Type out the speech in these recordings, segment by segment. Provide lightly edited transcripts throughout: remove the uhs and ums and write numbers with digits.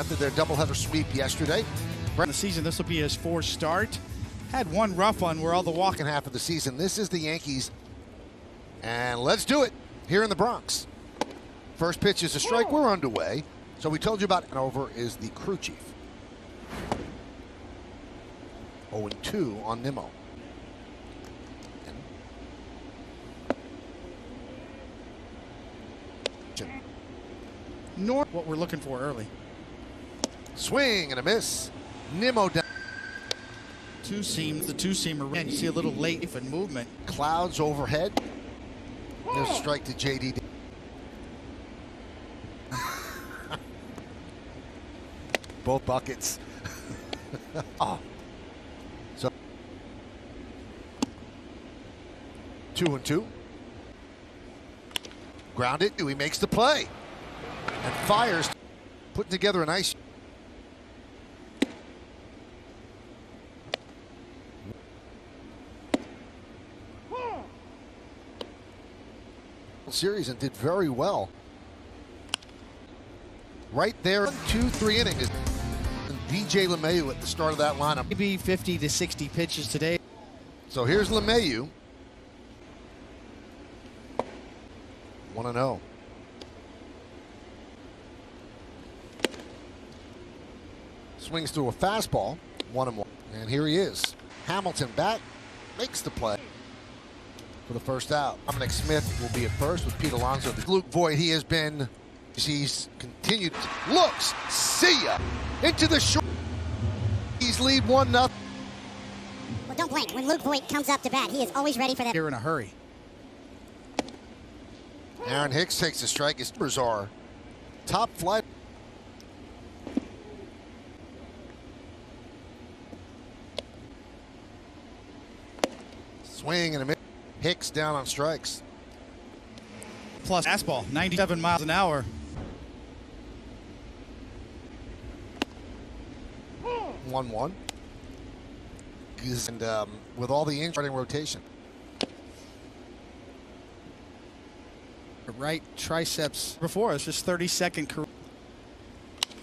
After their doubleheader sweep yesterday. In the season, this will be his fourth start. Had one rough one where all the walking half of the season. This is the Yankees. And let's do it here in the Bronx. First pitch is a strike. We're underway. So we told you about, and over is the crew chief. 0-2 on Nimmo. North, what we're looking for early. Swing and a miss. Nimmo down. The two-seamer. And you see a little late in movement. Clouds overhead. There's a strike to JD. Both buckets. Oh. So 2-2. Grounded. He makes the play and fires, putting together a nice series and did very well. Right there, 2-3 innings. And DJ LeMahieu at the start of that lineup. Maybe 50 to 60 pitches today. So here's LeMahieu. 1-0. Swings through a fastball, 1-1. And here he is. Hamilton back, makes the play for the first out. Dominic Smith will be at first with Pete Alonso. Luke Voigt, he has been, he's continued, looks, see ya, into the short. He's lead 1-0. Well, don't blink. When Luke Voigt comes up to bat, he is always ready for that. Here in a hurry. Aaron Hicks takes a strike. His numbers are top flight. Swing and a miss. Hicks down on strikes. Plus fastball, 97 miles an hour. 1-1. And with all the starting rotation. Right triceps before us, just 32nd career.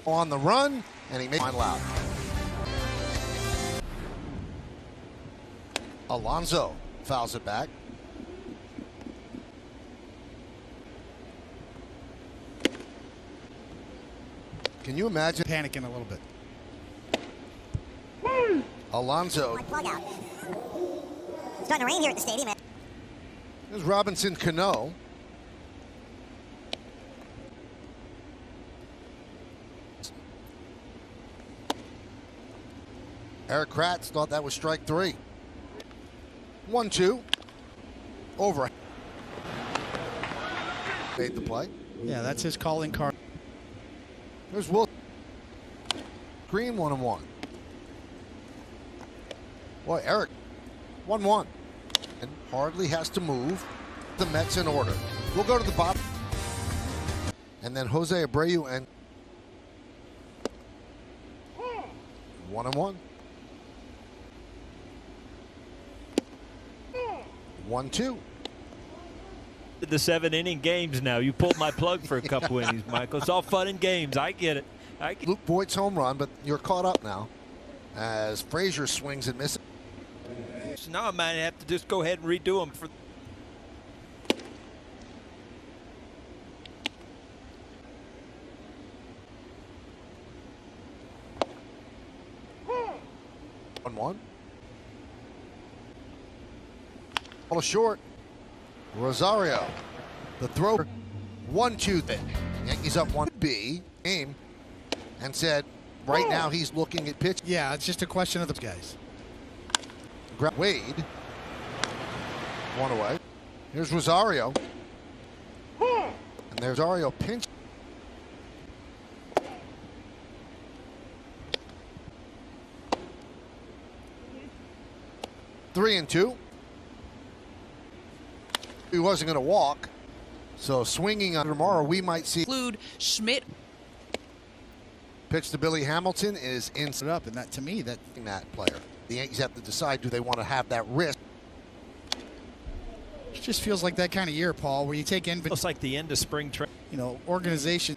On the run, and he makes it loud. Alonso fouls it back. Can you imagine? Panicking a little bit. Alonso. My plug out. It's starting to rain here at the stadium. There's Robinson Cano. Eric Kratz thought that was strike 3. 1-2. Over. Made the play. Yeah, that's his calling card. There's Will. Green 1-1. Boy, Eric 1-1. And hardly has to move. The Mets in order. We'll go to the bottom. And then Jose Abreu and 1-1. 1-2. The 7-inning games now. You pulled my plug for a couple innings, Michael. It's all fun and games. I get it. Luke Voigt's home run, but you're caught up now as Frazier swings and misses. So now I might have to just go ahead and redo them for. One. Ball short. Rosario. The throw. 1-2 thing. Yankees up 1B game and said right now he's looking at pitch. Yeah, it's just a question of the guys. Wade. 1 away. Here's Rosario. And there's Rosario pinch. Three and 2. He wasn't going to walk, so swinging on tomorrow, we might see. Include Schmidt. Pitch to Billy Hamilton is in. Up, and that to me, that player. The Yankees have to decide: do they want to have that risk? It just feels like that kind of year, Paul, where you take in. It's like the end of spring training. You know, organization.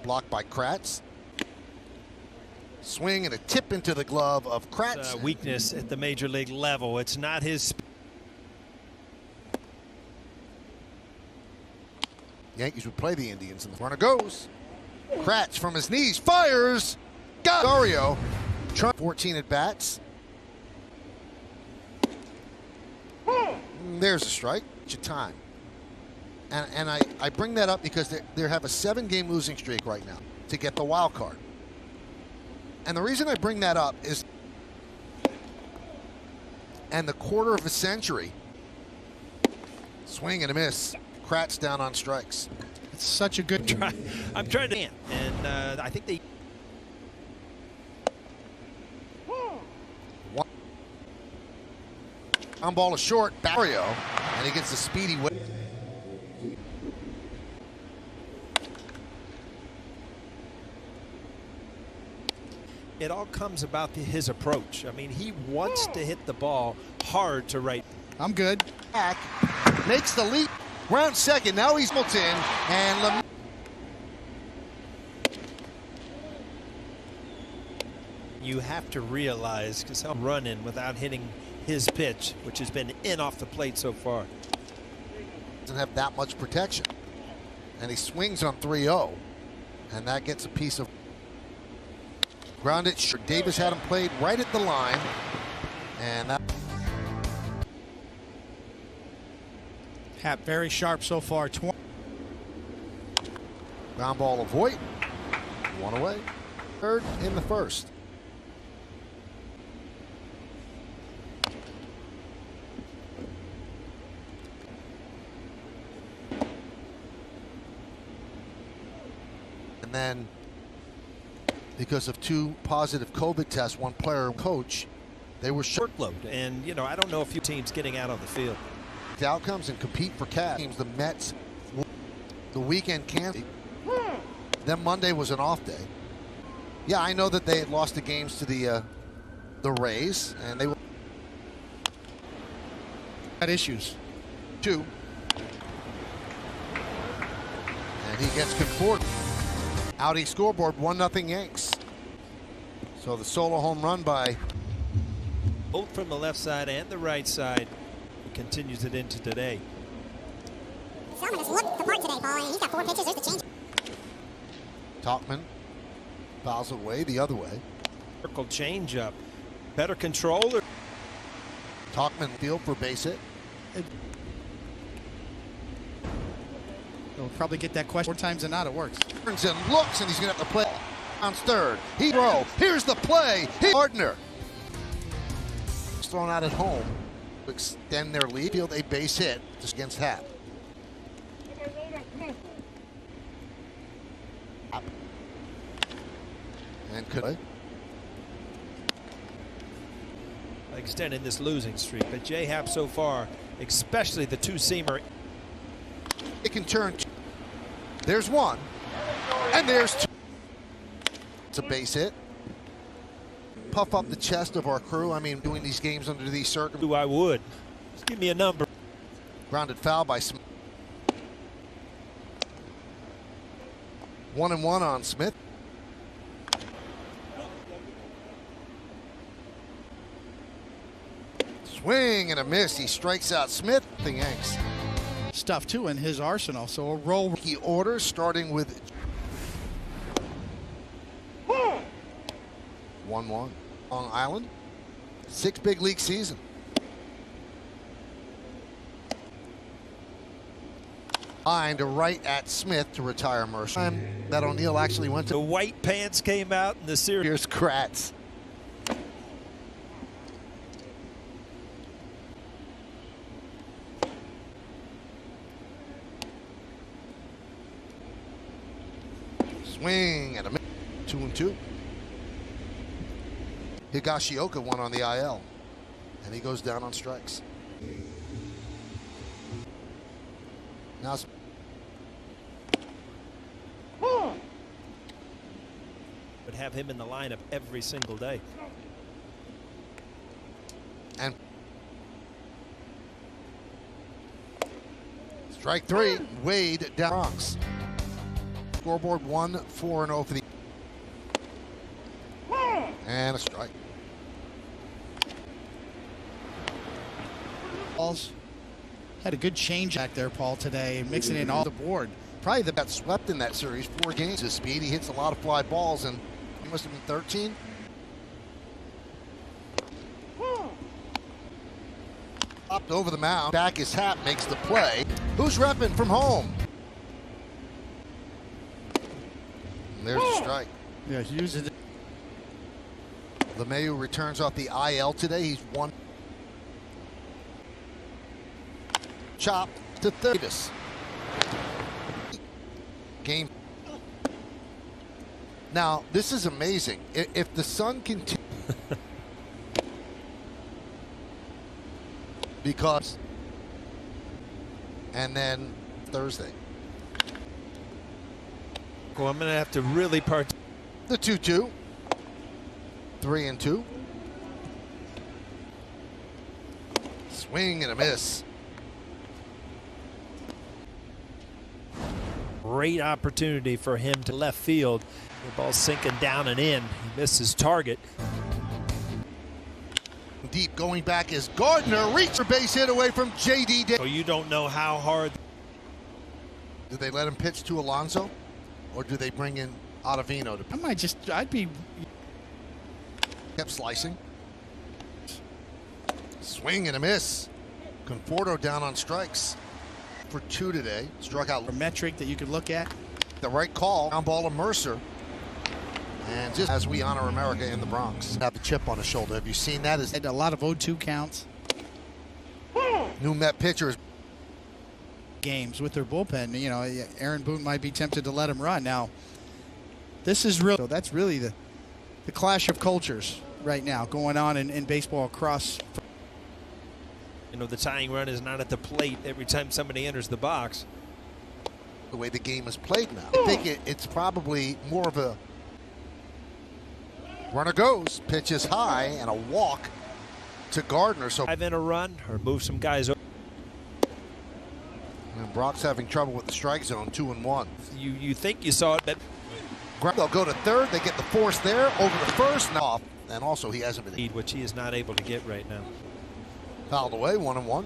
Blocked by Kratz. Swing and a tip into the glove of Kratz. Weakness at the major league level. It's not his. Yankees would play the Indians, and the runner goes. Kratz from his knees fires. Got Dario. 14 at bats. There's a strike. It's your time. And I bring that up because they have a 7-game losing streak right now to get the wild card. And the reason I bring that up is, and the quarter of a century. Swing and a miss. Kratz down on strikes. It's such a good try. I'm trying to, and I think they. On ball is short. Barrio, and he gets a speedy whip. It all comes about his approach. I mean, he wants to hit the ball hard to right. I'm good. Back, makes the leap. Round second. Now he's Hamilton and You have to realize, because he'll run in without hitting his pitch, which has been in off the plate so far. doesn't have that much protection. And he swings on 3-0. And that gets a piece of ground it. Sure, Davis had him played right at the line. And that Hap very sharp so far. ground ball of Voit. One away. Third in the first. And then, because of 2 positive COVID tests, 1 player and coach, they were short. Workload, and you know, I don't know if your team's getting out on the field. Outcomes and compete for cash. Teams, the Mets, the weekend Kansas. Then Monday was an off day. Yeah, I know that they had lost the games to the Rays, and they Had issues. 2. And he gets conformed. Audi scoreboard, 1-0 Yanks. So the solo home run by Both from the left side and the right side. He continues it into today. Salmon has looked the part today, Paul, and he's got 4 pitches. There's the change. Tauchman. Fouls it away the other way. Circle changeup. Better control. Tauchman field for base hit. They'll probably get that question 4 times than not. It works. Turns and looks, and he's going to have to play on third. He throw. Here's the play. Gardner. Thrown out at home to extend their lead. Field a base hit just against Hap. And could Extending this losing streak, but J-Hap so far, especially the 2-seamer. it can turn. There's 1, and there's 2. It's a base hit. Puff up the chest of our crew. I mean, doing these games under these circumstances. Who I would. Just give me a number. Grounded foul by Smith. 1-1 on Smith. Swing and a miss. He strikes out Smith. The Yanks. Stuff too in his arsenal. So a roll. He orders starting with 1-1. Long Island. 6 big league season. Line to right at Smith to retire Mercer. That O'Neill actually went to. The white pants came out in the series. Here's Kratz. Swing and a miss. 2-2. Higashioka won on the IL, and he goes down on strikes. Now Would have him in the lineup every single day. And strike 3, Wade down. Bronx. scoreboard. 1-4-0 for the. And a strike. Balls. Had a good change back there, Paul, today, mixing in all the board. Probably the best swept in that series. 4 games. His speed. He hits a lot of fly balls, and he must have been 13. Popped over the mound. Back his hat, makes the play. Who's repping from home? And there's a strike. Yeah, Hughes. LeMahieu returns off the IL today. He's one. Chop to third. Game. Now, this is amazing. If the Sun continues. Because. And then Thursday. Well, I'm going to have to really The 2-2. 3-2. Swing and a miss. Great opportunity for him to left field. The ball's sinking down and in. He missed his target. Deep going back is Gardner. Reach a base hit away from J.D. So you don't know how hard. Do they let him pitch to Alonso? Or do they bring in Ottavino to I'd be. kept slicing. Swing and a miss. Conforto down on strikes for 2 today. Struck out A metric that you could look at. the right call. Down ball to Mercer. And just as we honor America in the Bronx. Have the chip on his shoulder. Have you seen that? Had a lot of 0-2 counts. New Met pitchers. Games with their bullpen. You know, Aaron Boone might be tempted to let him run. Now, this is real. So that's really the clash of cultures right now going on in baseball across. You know, the tying run is not at the plate every time somebody enters the box. The way the game is played now. I think it's probably more of a runner goes, pitches high, and a walk to Gardner. So Drive in a run or move some guys over. and Brock's having trouble with the strike zone. 2-1. You think you saw it, but They'll go to third. They get the force there over to first and off. And also he hasn't been which he is not able to get right now. fouled away. 1-1.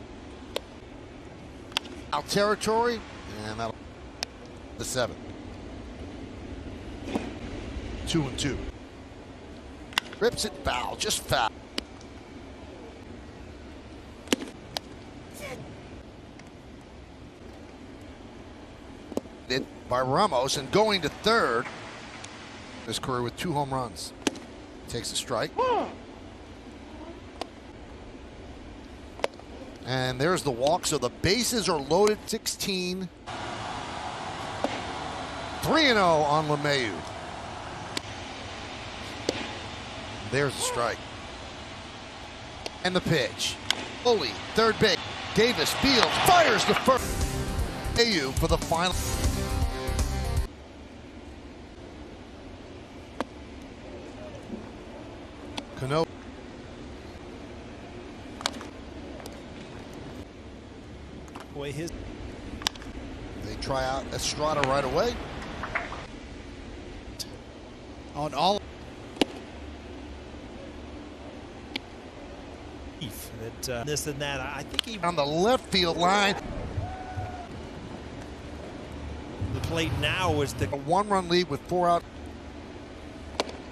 Out territory, and that'll the 7th. 2-2. Rips it foul, just foul. It by Ramos and going to third. His career with 2 home runs. Takes a strike. And there's the walk, so the bases are loaded. 16. 3-0 on LeMahieu. There's the strike. And the pitch. Foley, third base. Davis fields, fires to first. LeMahieu for the final. Cano. Boy, They try out Estrada right away. On all. This and that. I think he On the left field line. the plate now is the A 1-run lead with 4 out.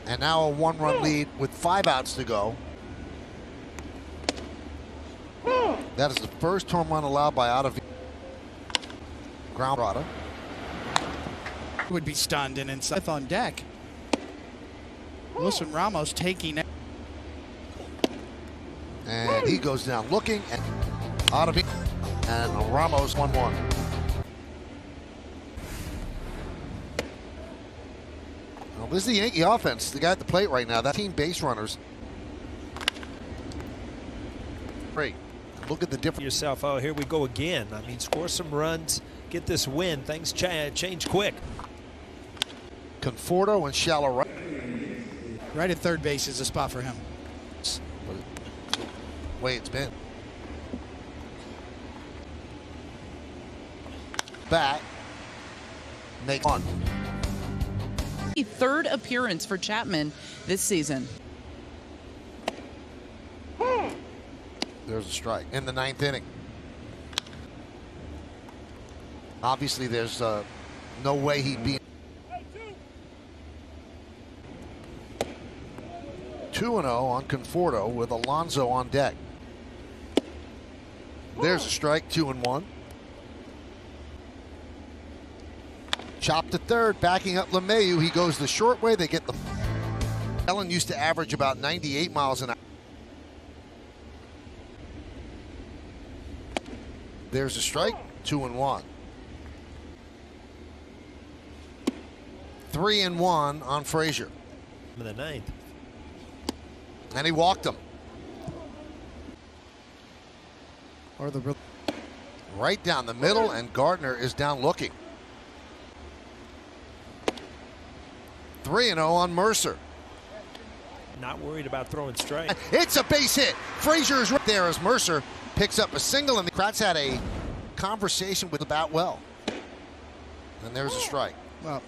And now a 1-run lead with 5 outs to go. That is the first home run allowed by Ottavino. Ground Rada. Would be stunned and inside on deck. Wilson Ramos taking it. And he goes down looking, and Ottavino and Ramos 1-1. Well, this is the Yankee offense. The guy at the plate right now, that team base runners. Great. Look at the difference. yourself, oh, here we go again. I mean, score some runs, get this win. Things change quick. Conforto and shallow right. Right at third base is a spot for him. Way it's been. Back. Make one. Third appearance for Chapman this season. There's a strike in the 9th inning. Obviously, there's no way he'd be. 2-0 on Conforto with Alonso on deck. There's a strike, 2-1. Chop to third, backing up LeMahieu. He goes the short way. They get the. Ellen used to average about 98 miles an hour. There's a strike, 2-1. 3-1 on Frazier. In the 9th. And he walked him. Or the Right down the middle, and Gardner is down looking. 3-0 on Mercer. Not worried about throwing strikes. It's a base hit. Frazier is right there as Mercer picks up a single, and the Kratz had a conversation with about well. And there's a strike. well,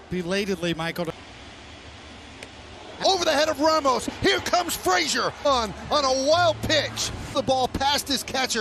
belatedly, Michael. Over the head of Ramos. Here comes Frazier on a wild pitch. The ball past his catcher.